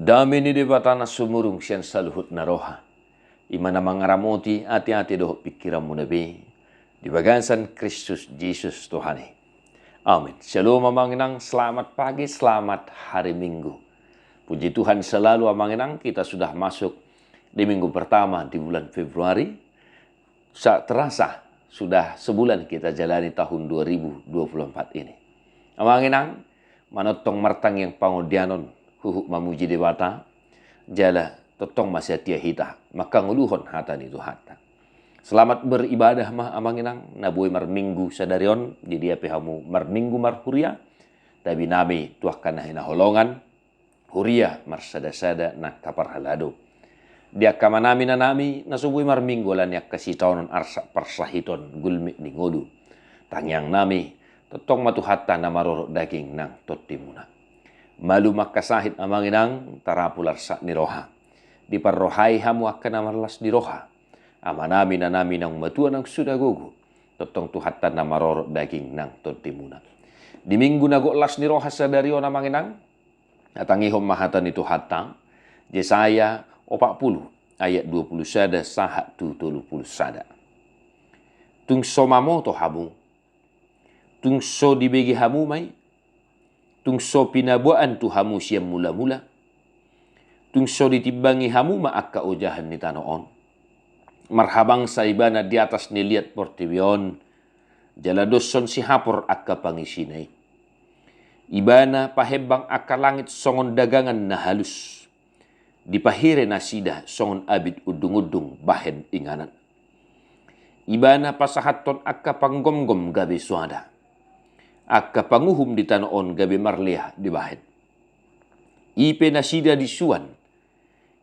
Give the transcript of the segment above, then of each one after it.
Dami ni debatana sumurung siyan saluhut na roha. Imana mangaramoti ati-ati doho pikiran mo nabi. Di bagansan Kristus Jesus Tuhani. Amin. Shalom amanginang, selamat pagi, selamat hari Minggu. Puji Tuhan selalu amanginang, kita sudah masuk di minggu pertama di bulan Februari. Saat terasa sudah sebulan kita jalani tahun 2024 ini. Amanginang, manotong martang yang pangudianon, huhuk mamuji dewata, jala totong masyatia hita, maka nguluhon hatan itu hata. Selamat beribadah mah amanginang, nabuai mar minggu sadarion, jadi apa hamu mar minggu mar huria, tapi nami tuahkan hina holongan, huria mar sada-sada na kapar halado. Dia kamanami na nami, nasubuhi mar minggu lan yak kasitaonon arsa parsahiton gulmi ni ngodu. Tangyang nami, totong matuhata na marorok daging nang totimuna. Malu makasahit amanginang, tarapular sa ni roha. Di parrohai hamu akan amarlas di roha. Amanami na nami nang matuan ang sudagogo. Totong tuhatan na marorok daging nang totimuna. Di minggu nagoklas ni roha sa darion amanginang, atangihom mahatan itu hatang, Yesaya 40 ayat 20 sada sahat tu 30 sada. Tungso mamoto hamu, tungso dibegi hamu mai, tungso pinabuan tu hamu siam mula-mula, tungso ditibangi hamu maaka ujahan ni tanoon. Marhabang sa ibana di atas niliat portibion, jaladoson si hapor akka pangisinay. Ibana pahebang akka langit songon dagangan na halus. Dipahire nasida songon abid udung-udung bahen inganan. Ibana pasahaton akka panggomgom gabi suada. Akka panguhum di tanoon gabi marliah di bahen. Ipe nasida di suan.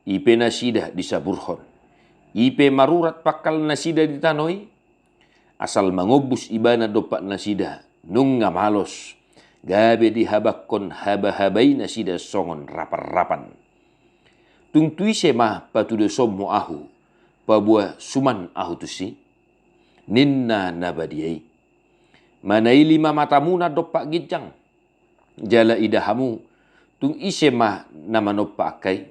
Ipe nasida di saburhon. Ipe marurat pakal nasida di tanoi. Asal mangobus ibana dopak nasida. Nung ngamalos. Gabi dihabakon haba-habai nasida songon rapar-rapan. Tungtui semah patudo sommo ahu, pabuah suman ahu tusi, ninna nabadiai. Manai lima matamuna dopak gijang, jala idahamu, tung isemah nama nopak akai,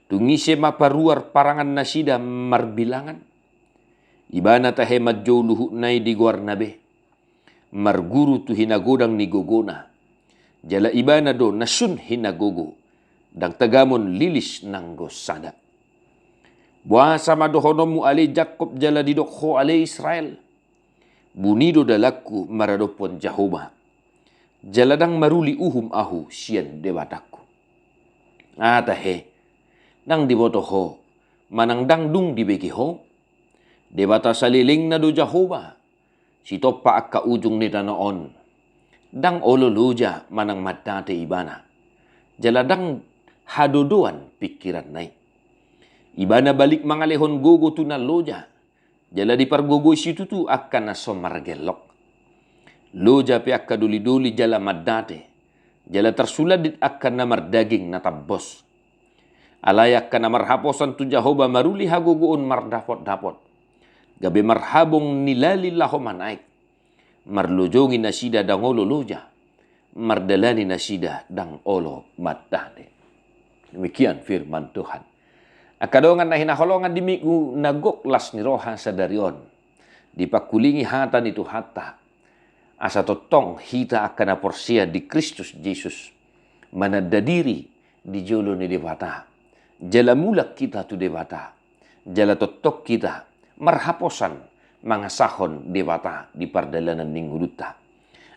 tung isemah paruar parangan nasida marbilangan, ibana tahemat jau luhuk nai di guar nabe, marguru tu hinagodang ni gogona, jala ibana do nasun hinagogo, dang tagamon lilis nanggo sada. Buasa madohonomu ale Jakob jala didokho ale Israel. Bunido dalaku maradopon Jahoma. Jaladang maruli uhum ahu sian dewataku. Atahe, nang dibotoho, manang dangdung dibegiho. Dewata saliling na do Jahoma. Sitopa akka ujung ni tanoon. Dang ololuja manang matate ibana. Jaladang hadodoan pikiran nai. Ibana balik mangalehon gogo tu na loja. Jala di pargogo situ tu akan naso margelok. Loja pe akka duli-duli jala madate. Jala tersuladit akan namar daging natabos. Alayak ka namar haposan tu Jahoba maruli hagogoon mardapot-dapot. Gabe marhabong nilali lahoma naik. Marlojongi nasida dangolo loja. Mardalani nasida dang olo madate. Demikian firman Tuhan. Akadongan na hinaholongan di minggu nagoklas ni roha sa darion. Dipakulingi hatan itu hata. Asa totong hita akan aporsia di Kristus Jesus. Manadadiri di jolo ni dewata. Jala mulak kita tu dewata. Jala totok kita marhaposan mangasahon dewata di pardalanan ningguduta.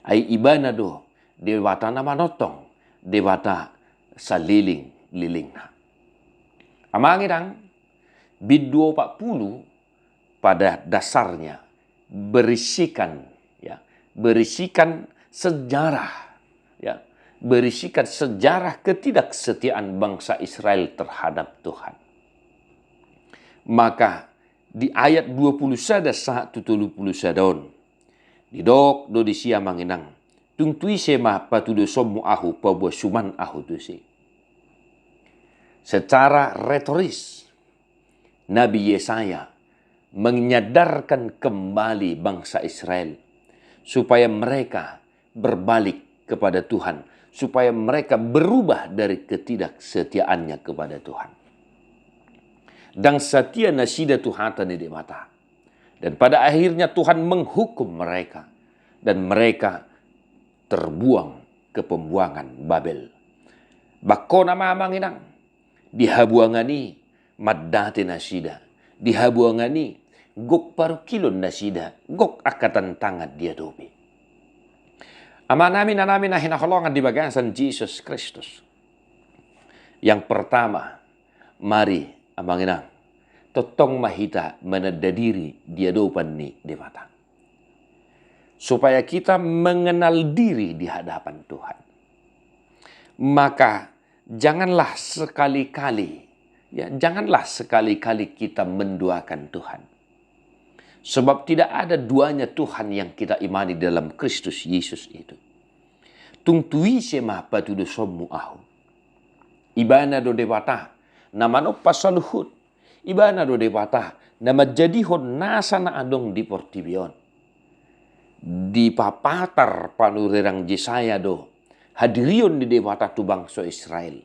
Ay ibana do dewata na manotong. Dewata sa liling na. Amangirang bid 20 pada dasarnya berisikan sejarah berisikan sejarah ketidaksetiaan bangsa Israel terhadap Tuhan. Maka di ayat 20 sada saat 70 sadon didok do disia manginang tungtui sema patudo sommu ahu pabuah suman ahu tusi. Secara retoris, Nabi Yesaya menyadarkan kembali bangsa Israel supaya mereka berbalik kepada Tuhan, supaya mereka berubah dari ketidaksetiaannya kepada Tuhan. Dan setia nasida Tuhan di mata. Dan pada akhirnya Tuhan menghukum mereka. Dan mereka terbuang ke pembuangan Babel. Bakona mamanginang. Dihabuangani maddate nasida. Dihabuangani gok paru kilon nasida. Gok akatan tangan dia dobe. Ama namin na hinaholongan di bagasan Jesus Kristus. Yang pertama, mari amanginang, totong mahita menadadiri dia dopan ni di mata. Supaya kita mengenal diri di hadapan Tuhan. Maka janganlah sekali-kali kita menduakan Tuhan. Sebab tidak ada duanya Tuhan yang kita imani dalam Kristus Yesus itu. Tungtui sema patudo sommu ahu. Ibana do dewata. Namano pasaluhut. Ibana do dewata. Nama jadihon nasa na adong di portibion. Di papatar panurerang Jesaya do. Hadirion di dewata tu bangsa Israel.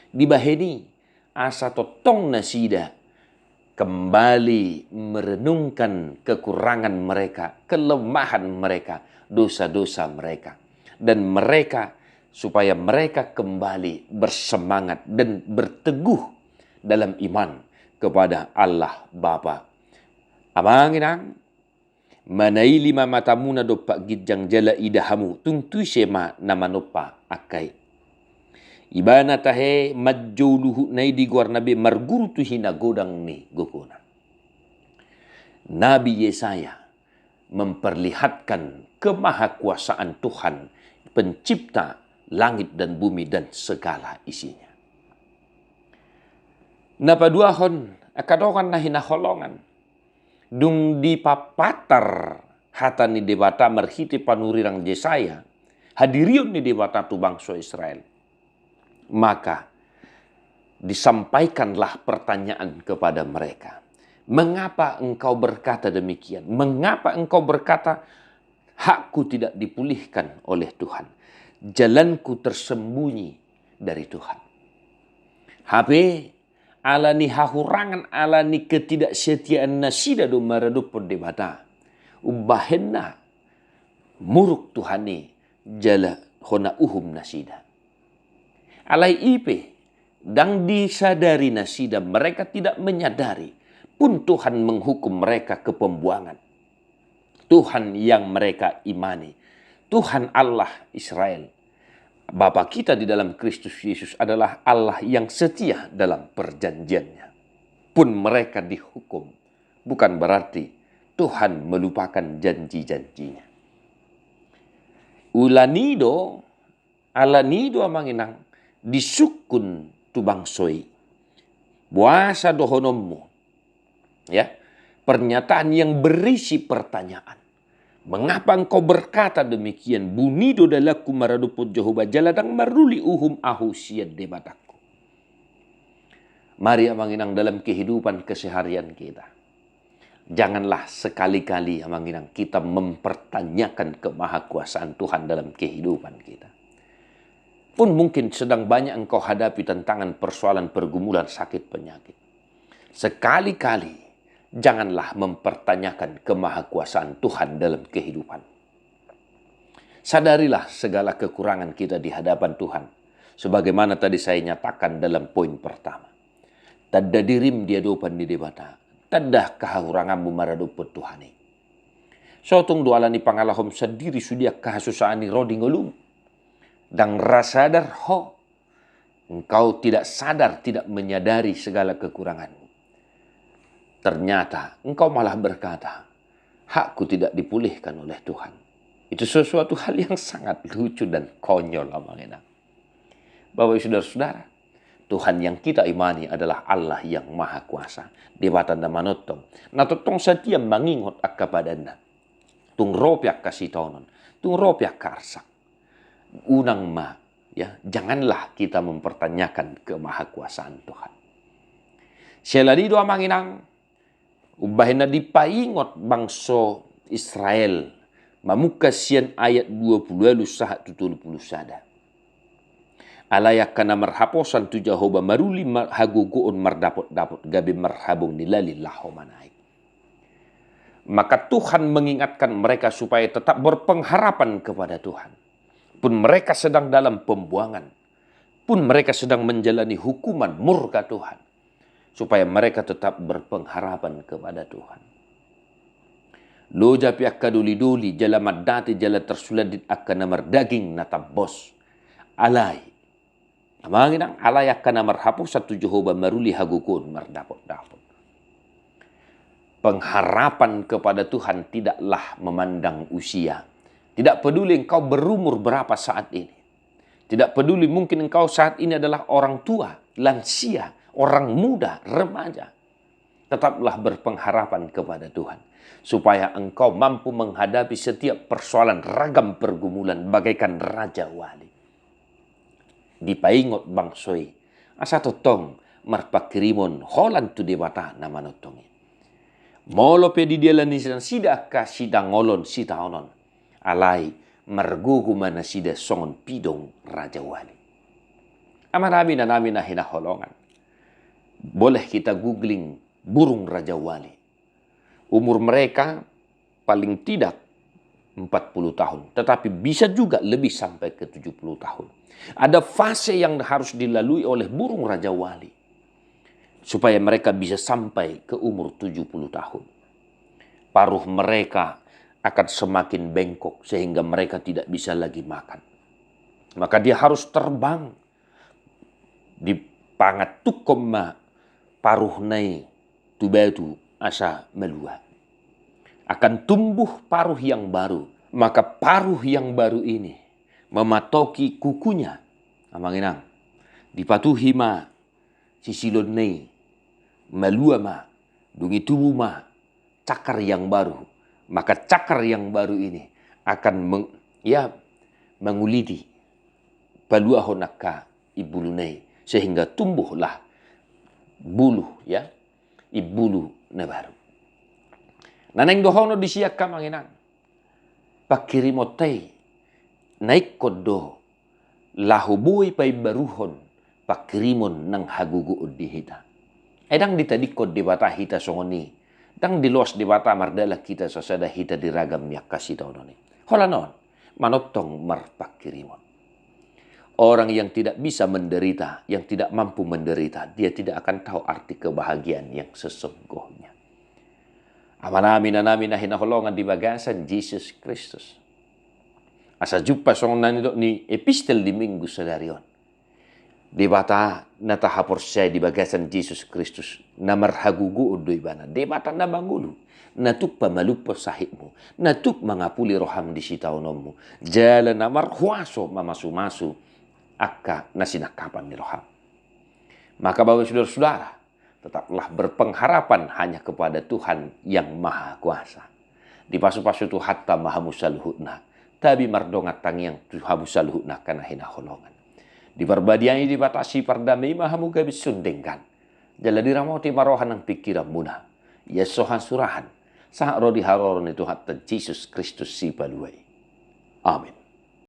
Di baheni asa totong nasida. Kembali merenungkan kekurangan mereka, kelemahan mereka, dosa-dosa mereka. Dan mereka, supaya mereka kembali bersemangat dan berteguh dalam iman kepada Allah Bapa. Amanginang, manai lima matamuna dopak gijang jala idahamu, tungtui sema namanopa akai. Ibana tahe majjoluhu nai di guar nabi marguru tuhina godang ni gokona. Nabi Yesaya memperlihatkan kemahakuasaan Tuhan, pencipta langit dan bumi dan segala isinya. Napaduahon akadongan na hinaholongan. Dung di papatar hata ni debata merhiti panurirang Jesaya. Hadirion ni debata tu bangsa Israel. Maka disampaikanlah pertanyaan kepada mereka. Mengapa engkau berkata demikian? Mengapa engkau berkata hakku tidak dipulihkan oleh Tuhan? Jalanku tersembunyi dari Tuhan. Habe alani hahurangan alani ketidaksetiaan nasida do maradupon debata. Ubahenna muruk Tuhani jala hona uhum nasida. Alai ipe dang disadari nasida mereka tidak menyadari pun Tuhan menghukum mereka ke pembuangan. Tuhan yang mereka imani, Tuhan Allah Israel, Bapa kita di dalam Kristus Yesus adalah Allah yang setia dalam perjanjiannya. Pun mereka dihukum, bukan berarti Tuhan melupakan janji-janjinya. Alanido amanginang disukun tubang soi. Buasa dohonommu. Ya, pernyataan yang berisi pertanyaan. Mengapa engkau berkata demikian? Bunido dalaku maraduput Jehovah jaladang maruli uhum ahu siad debataku. Mari amanginang dalam kehidupan keseharian kita. Janganlah sekali-kali amanginang kita mempertanyakan kemahakuasaan Tuhan dalam kehidupan kita. Pun mungkin sedang banyak engkau hadapi tantangan persoalan pergumulan sakit penyakit. Sekali-kali janganlah mempertanyakan kemahakuasaan Tuhan dalam kehidupan. Sadarilah segala kekurangan kita di hadapan Tuhan. Sebagaimana tadi saya nyatakan dalam poin pertama. Tadda dirim dia dopan di debata. Tadda kahuranganmu maraduput Tuhani. Sotong doalani pangalahom sendiri sudia kahasusaani rodi ngolum. Dan rasadar ho. Engkau tidak sadar, tidak menyadari segala kekuranganmu. Ternyata engkau malah berkata, hakku tidak dipulihkan oleh Tuhan. Itu sesuatu hal yang sangat lucu dan konyol. Bapak saudara-saudara, Tuhan yang kita imani adalah Allah yang maha kuasa. Debatan na manotong. Natotong setia mangingot akapadana. Tung ropiak kasitonon. Tung ropiak karsak. Unang ya, janganlah kita mempertanyakan kemahakuasaan Tuhan. Seladido amanginang. Ubahin na dipaingot bangso Israel Mamukasian ayat 20 sahat 70 sada. Alayak kana marhaposan tu Jehovah maruli haguguon mardapot-dapot gabi marhabong nilali lahomanai. Maka Tuhan mengingatkan mereka supaya tetap berpengharapan kepada Tuhan. Pun mereka sedang dalam pembuangan. Pun mereka sedang menjalani hukuman murka Tuhan. Supaya mereka tetap berpengharapan kepada Tuhan. Loja piak kaduli-duli jala madati jala tersuladit akan namar daging natabos. Alay. Amangin ang alay akan namar hapus satu Jehovah maruli hagukun mardapot-dapot. Pengharapan kepada Tuhan tidaklah memandang usia. Tidak peduli engkau berumur berapa saat ini. Tidak peduli mungkin engkau saat ini adalah orang tua, lansia, orang muda, remaja. Tetaplah berpengharapan kepada Tuhan. Supaya engkau mampu menghadapi setiap persoalan ragam pergumulan bagaikan Raja Wali. Dipaingot bangsoi. Asa totong marpakirimon holan tu debata nama notongi. Molo pe di dia lani sida ka sida ngolon sita onon. Alai margugu mana sida songon pidong Raja Wali. Amarami na namin na hinaholongan. Boleh kita googling burung Raja Wali. Umur mereka paling tidak 40 tahun. Tetapi bisa juga lebih sampai ke 70 tahun. Ada fase yang harus dilalui oleh burung Raja Wali. Supaya mereka bisa sampai ke umur 70 tahun. Paruh mereka akan semakin bengkok sehingga mereka tidak bisa lagi makan. Maka dia harus terbang di pangat tukoma paruh nai tubatu asa melua. Akan tumbuh paruh yang baru. Maka paruh yang baru ini mematoki kukunya. Amanginang. Dipatuhi ma sisilon nei. Melua ma, dungi tubuh ma, cakar yang baru. Maka cakar yang baru ini akan menguliti balua honaka ibulunai. Sehingga tumbuhlah bulu ya, ibulu na baru. Naneng dohono disiak ka manginang. Pakirimotay, naik kodo, lahubui pay baruhon, pakirimon ng haguguod dihita. Edang ditadikod di bata hita songoni. Dang dilos di bata mardala kita sasada hita diragam yak kasih taunoni. Holanon, manotong marpakirimon. Orang yang tidak bisa menderita, yang tidak mampu menderita, dia tidak akan tahu arti kebahagiaan yang sesungguhnya. Amanami na namin na hinaholongan di bagasan Jesus Kristus. Asa jumpa songonan ito ni epistel di Minggu sadarion. Di bata natahapor siya di bagasan Jesus Kristus na marhagugu udoy bana. Di bata na bangulu. Natuk pamalupo sahit mo. Natuk mangapuli roham di sitaunom mo. Jala na marhuaso mamasumasu akka na sinakapan ni roham. Maka bawa saudara-saudara, tetaplah berpengharapan hanya kepada Tuhan yang Maha Kuasa. Di pasu-pasu tu hatta maha musaluhutna. Tabi mardongat tangyang Tuhan musaluhutna kana hinaholongan. Di perbadian ini dibatasi pardamai mahamu gabis sundengkan. Jala diramoti marohan ng pikiran muna. Yesohan surahan. Sahak rodi haroron itu hatta Jesus Kristus si paluay. Amin.